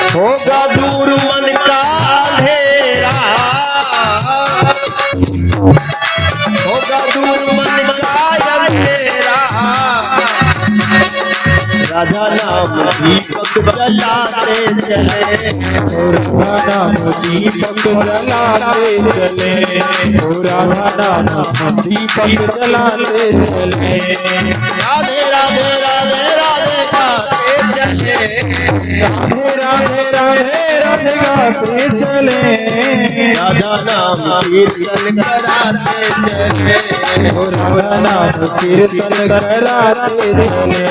होगा दूर मन का अंधेरा, होगा दूर मन का अंधेरा, राधा नाम दीपक जलाते चले, राधा नाम दीपक जलाते चले, राधा नाम दीपक जलाते चले, राधे राधे राधे राधे गाते चले, राधे राधे राधे राधे गाते चले, राधा नाम कीर्तन कराते चले, राधा नाम कीर्तन कराते चले।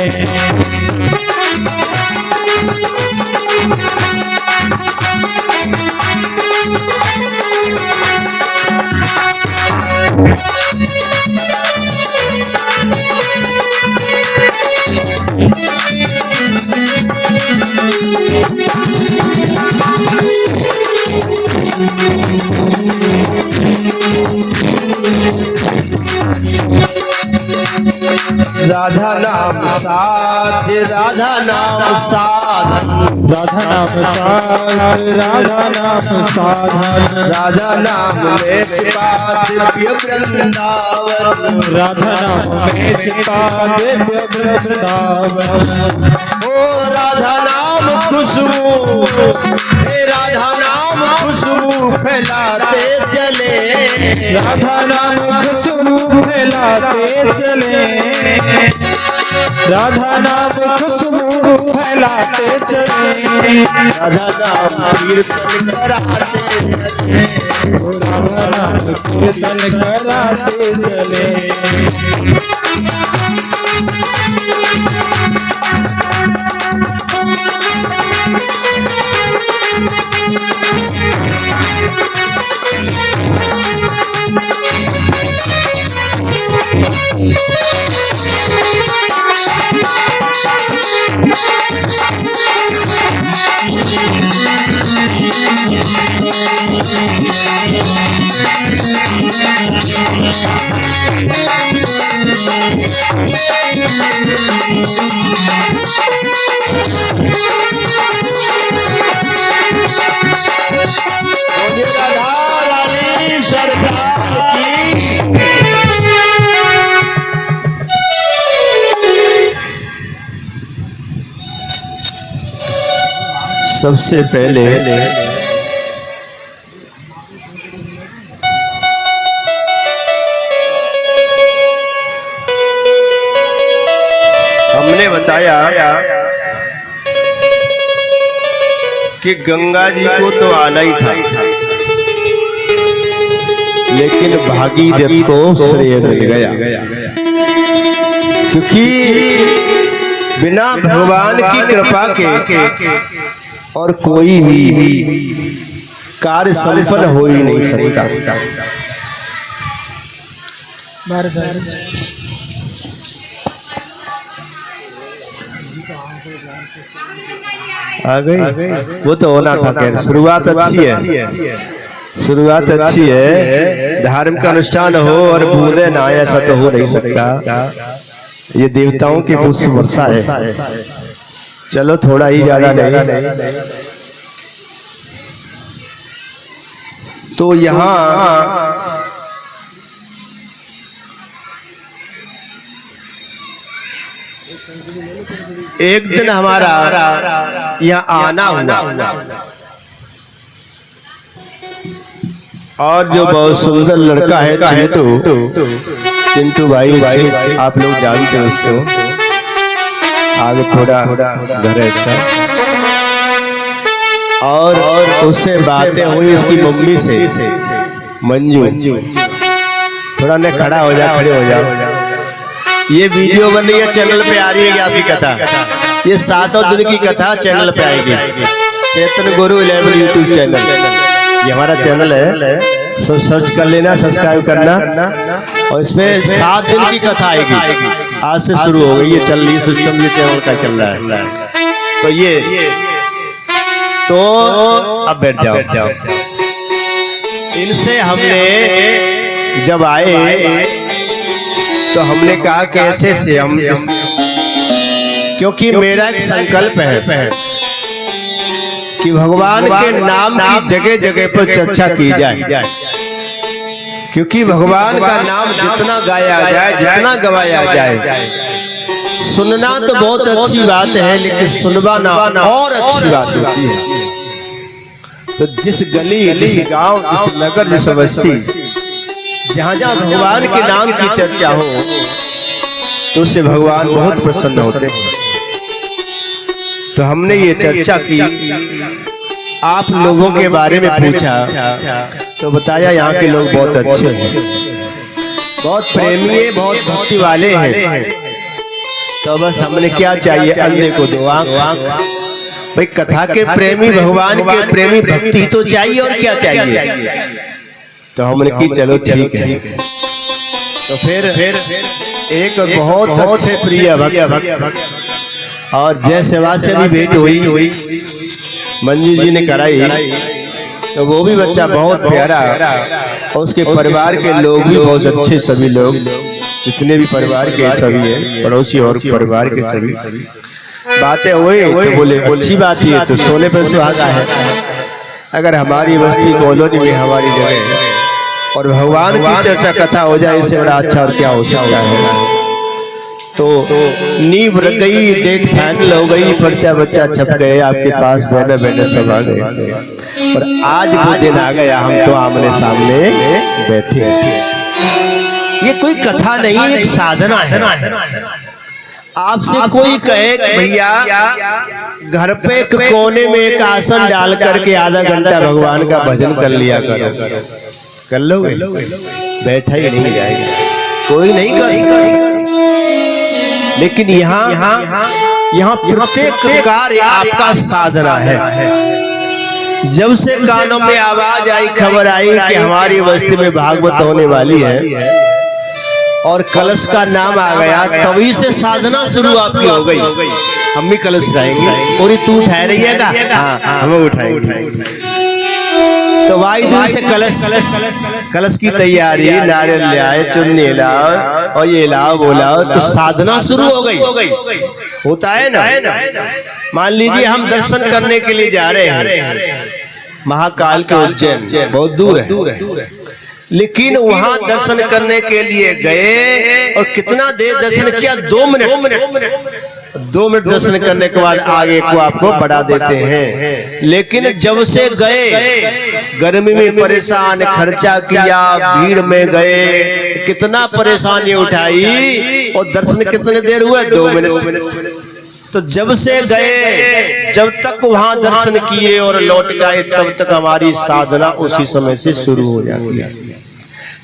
राधा नाम साथ, राधा नाम साथ, राधा नाम साथ, राधा नाम साथ, राधा नाम में छिपा दिव्य वृंदावन, राधा नाम में छिपा दिव्य वृंदावन, ओ राधा नाम खुशबू, हे राधा नाम खुशबू फैलाते चले, राधा नाम खुशबू फैलाते चले, राधा नाम खुशबू फैलाते चले, राधा नाम कीर्तन कराते चले, राधा नाम कीर्तन कराते चले। सबसे पहले हमने बताया कि गंगा जी को तो आना ही था, लेकिन भागीरथ को श्रेय मिल गया, क्योंकि बिना भगवान की कृपा के और कोई भी कार्य संपन्न हो ही नहीं सकता। आ गई, वो तो होना था। खैर शुरुआत अच्छी है, शुरुआत अच्छी है। धार्मिक अनुष्ठान हो और बूंदे ना आए ऐसा तो हो नहीं सकता। ये देवताओं की पुष्प वर्षा है। चलो थोड़ा ही ज्यादा नहीं। तो यहाँ एक दिन हमारा यहाँ आना हुआ और जो बहुत सुंदर लड़का है चिंटू भाई, आप लोग जानते हैं उसको, आगे थोड़ा घर है इसका, और उससे बातें हुई उसकी मम्मी से, मंजू। थोड़ा ने खड़ा हो जा, खड़े हो जाओ। ये वीडियो बन रही है, चैनल पे आ रही है आपकी कथा। ये 7 दिन की कथा चैनल पे आएगी, चेतन गुरु 11 यूट्यूब चैनल। ये हमारा चैनल है, सब सर्च कर लेना, सब्सक्राइब करना, और इसमें 7 दिन की कथा आएगी। आज से शुरू हो गई, ये चल रही सिस्टम, ये चैनल का चल रहा है। तो ये तो अब बैठ जाओ। इनसे हमने जब आए तो हमने कहा कि ऐसे से हम क्योंकि मेरा एक संकल्प है कि भगवान के नाम की जगह जगह पर चर्चा की जाए, क्योंकि भगवान का नाम जितना गाया जाए, जितना गवाया जाए, सुनना तो बहुत अच्छी बात है, लेकिन सुनवाना और अच्छी बात होती है। तो जिस गली, जिस गांव, जिस नगर, जिस बस्ती, जहां जहां भगवान के नाम की चर्चा हो तो उससे भगवान बहुत प्रसन्न होते हैं। तो हमने ये चर्चा की, आप लोगों के बारे में पूछा तो बताया यहाँ के लोग बहुत अच्छे हैं, बहुत प्रेमी है, बहुत भक्ति वाले हैं। तो बस हमने क्या चाहिए, अंधे को दो आंख। भाई कथा के प्रेमी, भगवान के प्रेमी, भक्ति तो चाहिए, और क्या चाहिए। तो हमने की चलो ठीक है। तो फिर एक बहुत अच्छे प्रिय भक्त और जय सेवा से भी भेंट हुई, मंजू जी ने कराई। तो वो भी बच्चा बहुत प्यारा, और उसके परिवार के लोग भी बहुत अच्छे, सभी लोग जितने भी परिवार के सभी हैं, पड़ोसी और परिवार के सभी। बातें हुई तो बोले अच्छी बात ही है, तो सोने पर सुहागा है। अगर हमारी बस्ती कॉलोनी में, हमारी जगह और भगवान की चर्चा कथा हो जाए, इससे बड़ा अच्छा और क्या हो सकता है। तो नींव रख गई, डेट फाइनल हो गई, पर्चा बच्चा छप गए, आपके पास बैठे बैठे सब आ गए, और आज वो दिन आ गया, हम तो आमने सामने बैठे। ये कोई कथा नहीं, एक साधना है। आपसे कोई कहे भैया घर पे एक कोने में एक आसन डाल करके आधा घंटा भगवान का भजन कर लिया करो, कर लोगे? बैठा ही नहीं जाएगा, कोई नहीं कर सकता। लेकिन यहाँ प्रत्येक कार्य आपका साधना है। जब से कानों में आवाज आई, खबर आई कि हमारी बस्ती में भागवत होने वाली है और कलश का नाम आ गया, तभी से साधना शुरू आपकी हो गई। हम भी कलश उठाएंगे, और तू उठा रहिएगा? हाँ, हम उठाएंगे। तो वाहिदुर से कलश की तैयारी, नारियल ले आए, चुन्नी लाओ और ये लाओ वो लाओ, तो साधना शुरू हो गई। होता है ना। मान लीजिए हम दर्शन करने के लिए जा रहे हैं महाकाल के उज्जैन, बहुत दूर है, लेकिन वहां दर्शन करने के लिए गए और कितना देर दर्शन किया, 2 मिनट दर्शन करने के बाद आगे को आपको बढ़ा देते हैं। लेकिन जब से गए, गर्मी में परेशान, खर्चा किया, भीड़ में गए, कितना परेशानी उठाई, और दर्शन कितने देर हुए, 2 मिनट। तो जब से गए, जब तक वहां दर्शन किए और लौट गए, तब तक हमारी साधना उसी समय से शुरू हो जाती है।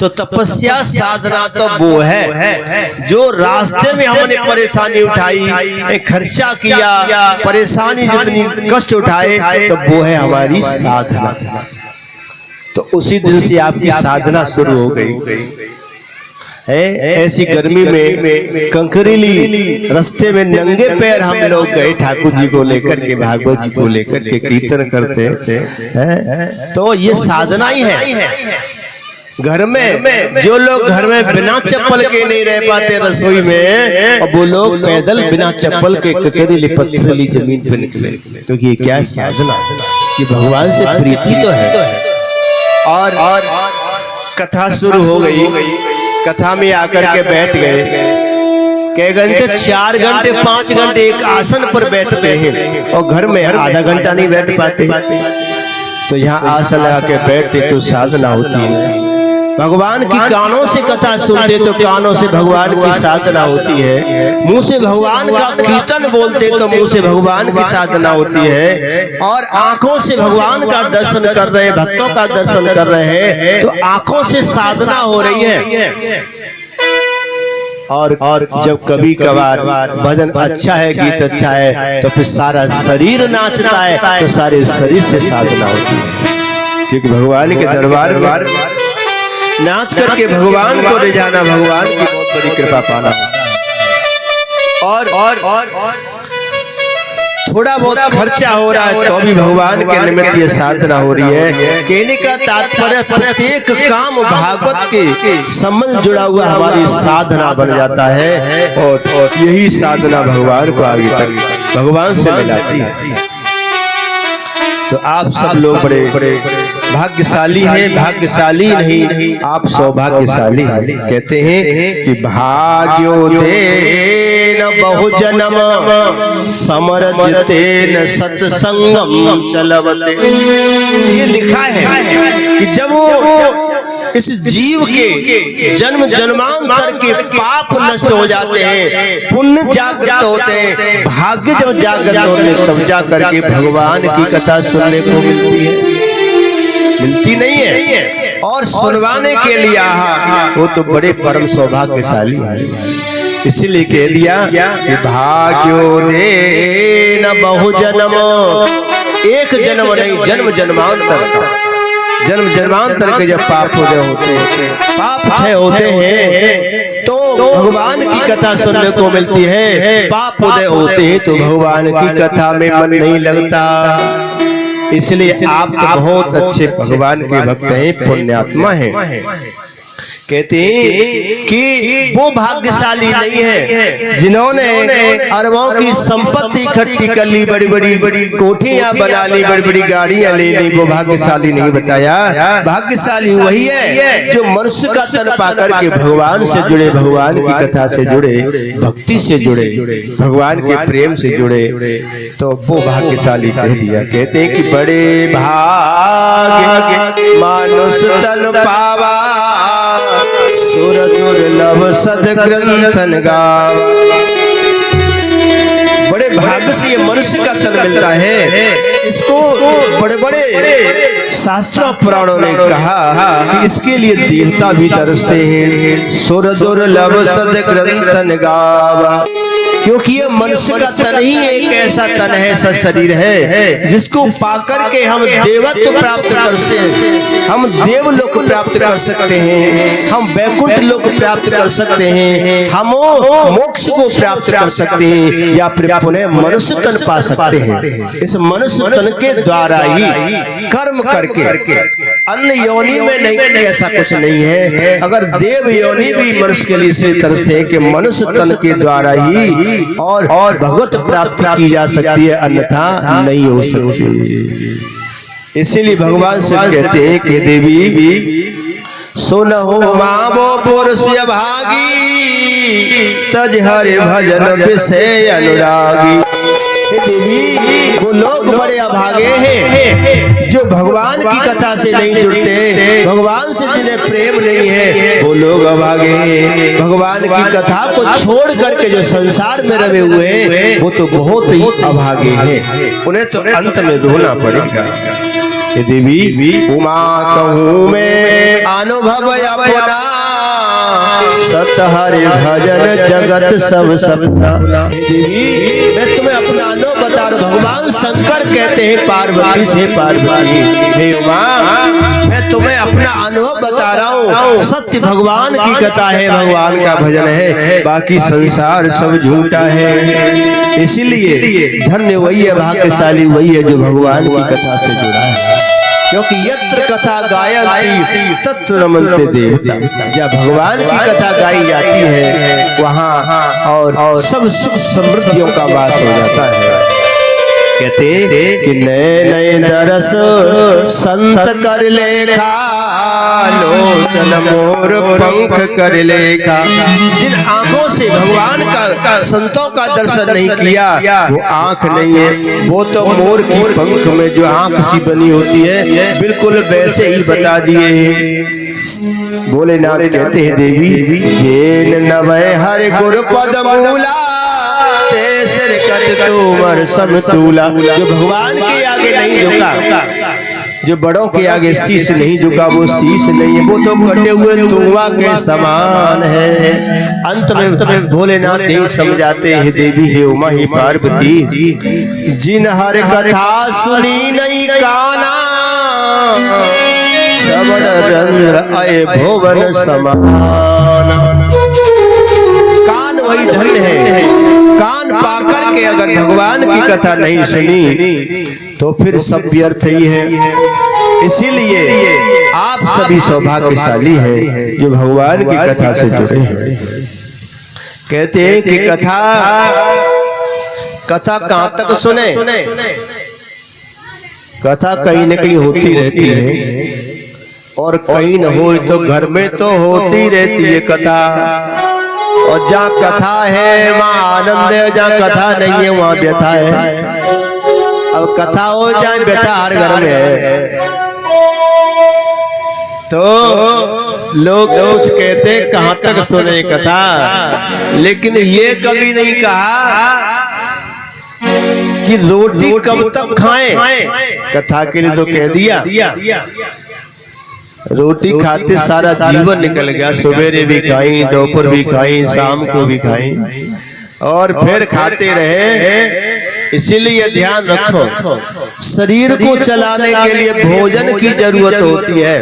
तो तपस्या साधना तो वो है जो रास्ते में हमने परेशानी उठाई, खर्चा किया, परेशानी जितनी कष्ट उठाए, तो वो है हमारी साधना। तो उसी दिन से आपकी साधना शुरू हो गई है। ऐसी गर्मी में कंकरीली रास्ते में नंगे पैर हम लोग गए, ठाकुर जी को लेकर के, भागवत जी को लेकर के कीर्तन करते हैं। तो ये साधना ही है। घर में जो लोग घर में बिना चप्पल के नहीं रह पाते रसोई में, और वो लोग पैदल बिना चप्पल के कंकरीली पत्थरीली जमीन पे निकले, तो ये क्या साधना है? कि भगवान से प्रीति तो है। और कथा शुरू हो गई, कथा में आकर के बैठ गए। कई घंटे, 4 घंटे 5 घंटे एक आसन पर बैठते हैं, और घर में आधा घंटा नहीं बैठ पाते। तो यहाँ आसन लगा के बैठते तो साधना होती है। भगवान की कानों से कथा सुनते तो कानों से भगवान की साधना होती है। मुंह से भगवान का कीर्तन बोलते तो मुंह से भगवान की साधना होती है। और आंखों से भगवान का दर्शन कर रहे, भक्तों का दर्शन कर रहे हैं, तो आंखों से साधना हो रही है। और जब कभी कभार भजन अच्छा है, गीत अच्छा है, तो फिर सारा शरीर नाचता है, तो सारे शरीर से साधना होती है। क्योंकि भगवान के दरबार में नाच करके भगवान को ले जाना, भगवान की बहुत बड़ी कृपा पाना। और थोड़ा बहुत खर्चा हो रहा है तो भी भगवान के निमित्त ये साधना हो रही है। कहने का तात्पर्य प्रत्येक काम भागवत के संबंध जुड़ा हुआ हमारी साधना बन जाता है और यही साधना भगवान को आगे तक भगवान से मिलाती है। तो आप सब लोग बड़े भाग्यशाली हैं, भाग्यशाली नहीं आप सौभाग्यशाली हैं। कहते हैं कि भाग्यो देन बहुजनम समरजते न सत्संगम चलवते। ये लिखा है कि जब वो इस जीव के जन्म जन्मांतर के पाप नष्ट हो जाते हैं, पुण्य जागृत होते हैं, भाग्य जब जागृत होते हैं तब जा करके भगवान की कथा सुनने को मिलती है, मिलती नहीं है। और सुनवाने के लिए वो तो बड़े परम सौभाग्यशाली है। इसीलिए कह दिया कि भाग्यो देन बहुजन्म, एक जन्म नहीं जन्म जन्मांतर का, जन्म जन्मांतर के जब पाप उदय होते हैं, पाप क्षय होते हैं तो भगवान की कथा सुनने को मिलती है। पाप उदय होते हैं तो भगवान की कथा में मन नहीं लगता। इसलिए आप तो बहुत अच्छे भगवान के भक्त हैं, पुण्यात्मा हैं। कहते हैं कि वो भाग्यशाली नहीं है जिन्होंने अरबों की संपत्ति इकट्ठी कर ली, बड़ी बड़ी कोठियां बना ली, बड़ी बड़ी गाड़ियां ले ली, वो भाग्यशाली नहीं बताया। भाग्यशाली वही है जो मनुष्य का तन पाकर के भगवान से जुड़े, भगवान की कथा से जुड़े, भक्ति से जुड़े, भगवान के प्रेम से जुड़े, तो वो भाग्यशाली कह दिया। कहते हैं कि बड़े भाग्य मानुष तन पावा, सुर दुर्लभ सदग्रंथन गावा। बड़े भाग्य से ये मनुष्य का तन मिलता है। इसको बड़े बड़े शास्त्रों पुराणों ने कहा कि इसके लिए देवता भी तरसते हैं। सुर दुर्लभ सदग्रंथन गावा, क्योंकि ये मनुष्य का तन ही एक ऐसा तन है, ऐसा शरीर है जिसको पाकर के हम देवत्व प्राप्त कर सकते हैं, हम देवलोक प्राप्त कर सकते हैं, हम वैकुंठ लोक प्राप्त कर सकते हैं, हम मोक्ष को प्राप्त कर सकते हैं, या फिर पुनः मनुष्य तन पा सकते हैं। इस मनुष्य तन के द्वारा ही कर्म करके, अन्य योनि में नहीं, ऐसा कुछ नहीं है। अगर देव योनि भी मनुष्य के लिए इसलिए तरसते हैं कि मनुष्य तन के द्वारा ही और भगवत प्राप्ति की जा सकती है, अन्यथा नहीं हो सकती। इसीलिए भगवान से कहते हैं कि देवी सुनहु मावो पुरुष भागी, तज हरि भजन विषय अनुरागी। देवी वो लोग बड़े अभागे हैं जो भगवान की कथा से नहीं जुड़ते, भगवान से जिन्हें प्रेम नहीं है, वो लोग अभागे हैं। भगवान की कथा को छोड़ करके जो संसार में रमे हुए हैं वो तो बहुत ही अभागे हैं, उन्हें तो अंत में रोना पड़ेगा। देवी उमा कहूँ मैं अनुभव अपना, सत हरि भजन जगत सब सपना। देवी मैं तुम्हें अपना अनुभव बता रहा हूँ। भगवान शंकर कहते हैं पार्वती से, पार्वती हे उमा मैं तुम्हें अपना अनुभव बता रहा हूँ। सत्य भगवान की कथा है, भगवान का भजन है, बाकी संसार सब झूठा है। इसीलिए धन्य वही है, भाग्यशाली वही है जो भगवान की कथा से जुड़ा है। क्योंकि यत्र कथा गायन्ति तत्र रमन्ते देवता, जब भगवान की कथा गाई जाती है वहाँ और सब सुख समृद्धियों का वास हो जाता है। कहते कि नए नए दरस संत कर लेखा, लोचन मोर पंख कर लेखा। जिन आंखों से भगवान का, संतों का दर्शन नहीं किया वो आंख नहीं है, वो तो मोर की पंख में जो आंख सी बनी होती है बिल्कुल वैसे ही बता दिए हैं। भोलेनाथ कहते हैं देवी जेन नवै हरि गुरु पद मूला, सिर कट तुमर समतूला। जो भगवान के आगे नहीं झुका, जो बड़ों के आगे शीश नहीं झुका, वो शीश नहीं है, वो तो कटे हुए तुआ के समान है। अंत में भोलेनाथ यही समझाते हैं देवी हे उमा ही पार्वती, जिन हर कथा सुनी नहीं काना, श्रवण रंध्र अय भुवन समान। कान वही धन्य है, कान पाकर के अगर भगवान की कथा नहीं सुनी तो फिर सब व्यर्थ ही है। इसीलिए आप सभी सौभाग्यशाली हैं जो भगवान की कथा से जुड़े हैं। कहते हैं कि कथा कहाँ तक सुने, कथा कहीं न कहीं होती रहती है, और कहीं न हो तो घर में तो होती रहती है कथा। और जहाँ कथा है वहाँ आनंद है, जहाँ कथा नहीं है वहाँ व्यथा है। अब कथा हो जाए व्यथा हर घर में है। तो लोग कुछ कहते हैं कहाँ तक सुने कथा, लेकिन ये कभी नहीं कहा कि रोटी कब तक खाएं। कथा के लिए तो कह दिया, रोटी खाते सारा जीवन निकल गया। सवेरे भी खाई, दोपहर भी खाई, शाम को भी खाई, और फिर खाते रहे। इसीलिए ध्यान रखो, शरीर को चलाने के लिए भोजन की जरूरत होती है,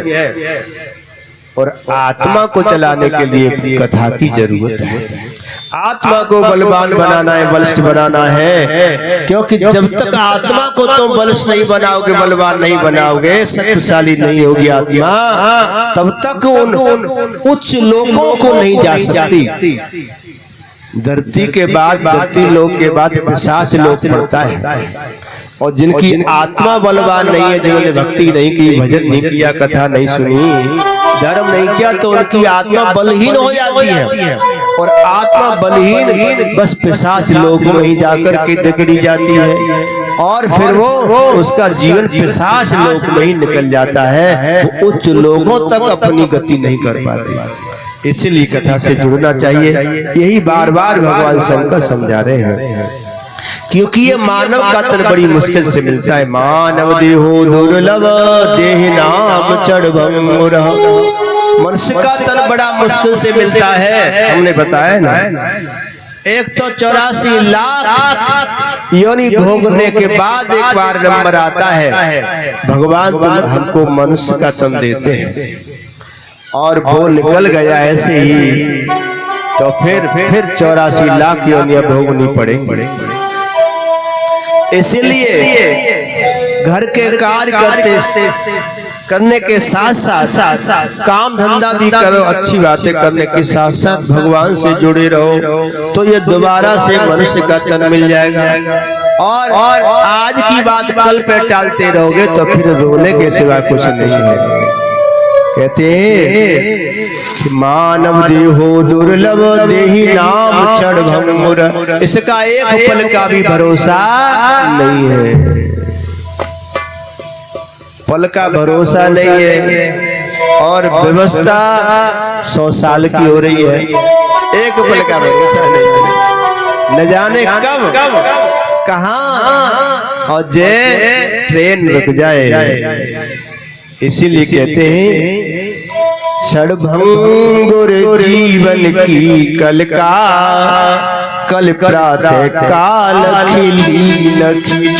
और आत्मा को चलाने के लिए कथा की जरूरत है। आत्मा को बलवान बनाना है, बलिष्ठ बनाना है, क्योंकि जब तक आत्मा को तुम बलिष्ठ नहीं बनाओगे, बलवान नहीं बनाओगे, शक्तिशाली नहीं होगी आत्मा, तब तक उन उच्च लोगों को नहीं जा सकती। धरती के बाद, धरती लोक के बाद पिशाच लोक पड़ता है। और जिनकी आत्मा बलवान नहीं है, जिन्होंने भक्ति नहीं की, भजन नहीं किया, कथा नहीं सुनी, धर्म नहीं किया, तो उनकी आत्मा बलहीन हो जाती है। और आत्मा बलहीन बस पिशाच लोगों में ही जाकर के जकड़ी जाती है, और फिर वो उसका जीवन पिशाच लोक में ही निकल जाता है। वो उच्च लोगों तक अपनी गति नहीं कर पाती। इसलिए कथा से जुड़ना चाहिए। यही बार बार भगवान शंकर समझा रहे हैं, क्योंकि ये मानव का तन बड़ी मुश्किल से मिलता है। मानव देहो दुर्लभ देह नाम चढ़भंगुर। मनुष्य का तन बड़ा मुश्किल से मिलता है, हमने बताया ना। एक तो 84 लाख योनि भोगने के बाद एक बार नंबर आता है, भगवान तुम हमको मनुष्य का तन देते हैं, और वो निकल गया ऐसे ही, तो फिर 84 लाख योनियां भोगनी पड़ेंगी। इसीलिए घर के कार्य करने के साथ साथ काम धंधा भी करो, अच्छी बातें करने के साथ साथ भगवान से जुड़े रहो, तो ये दोबारा से मनुष्य का तन मिल जाएगा। और आज की बात कल पे टालते रहोगे तो फिर रोने के सिवा कुछ नहीं है। कहते हैं मानव देहो दुर्लभ देही नाम चढ़भंगुर। इसका एक पल का भी भरोसा नहीं है, पल का भरोसा नहीं है। और व्यवस्था 100 साल की हो रही है, एक पल का भरोसा नहीं है। न जाने कब कहाँ और जे ट्रेन रुक जाए। इसीलिए कहते हैं क्षणभंगुर जीवन की कल का, कल प्रातः काल खिली न खिली।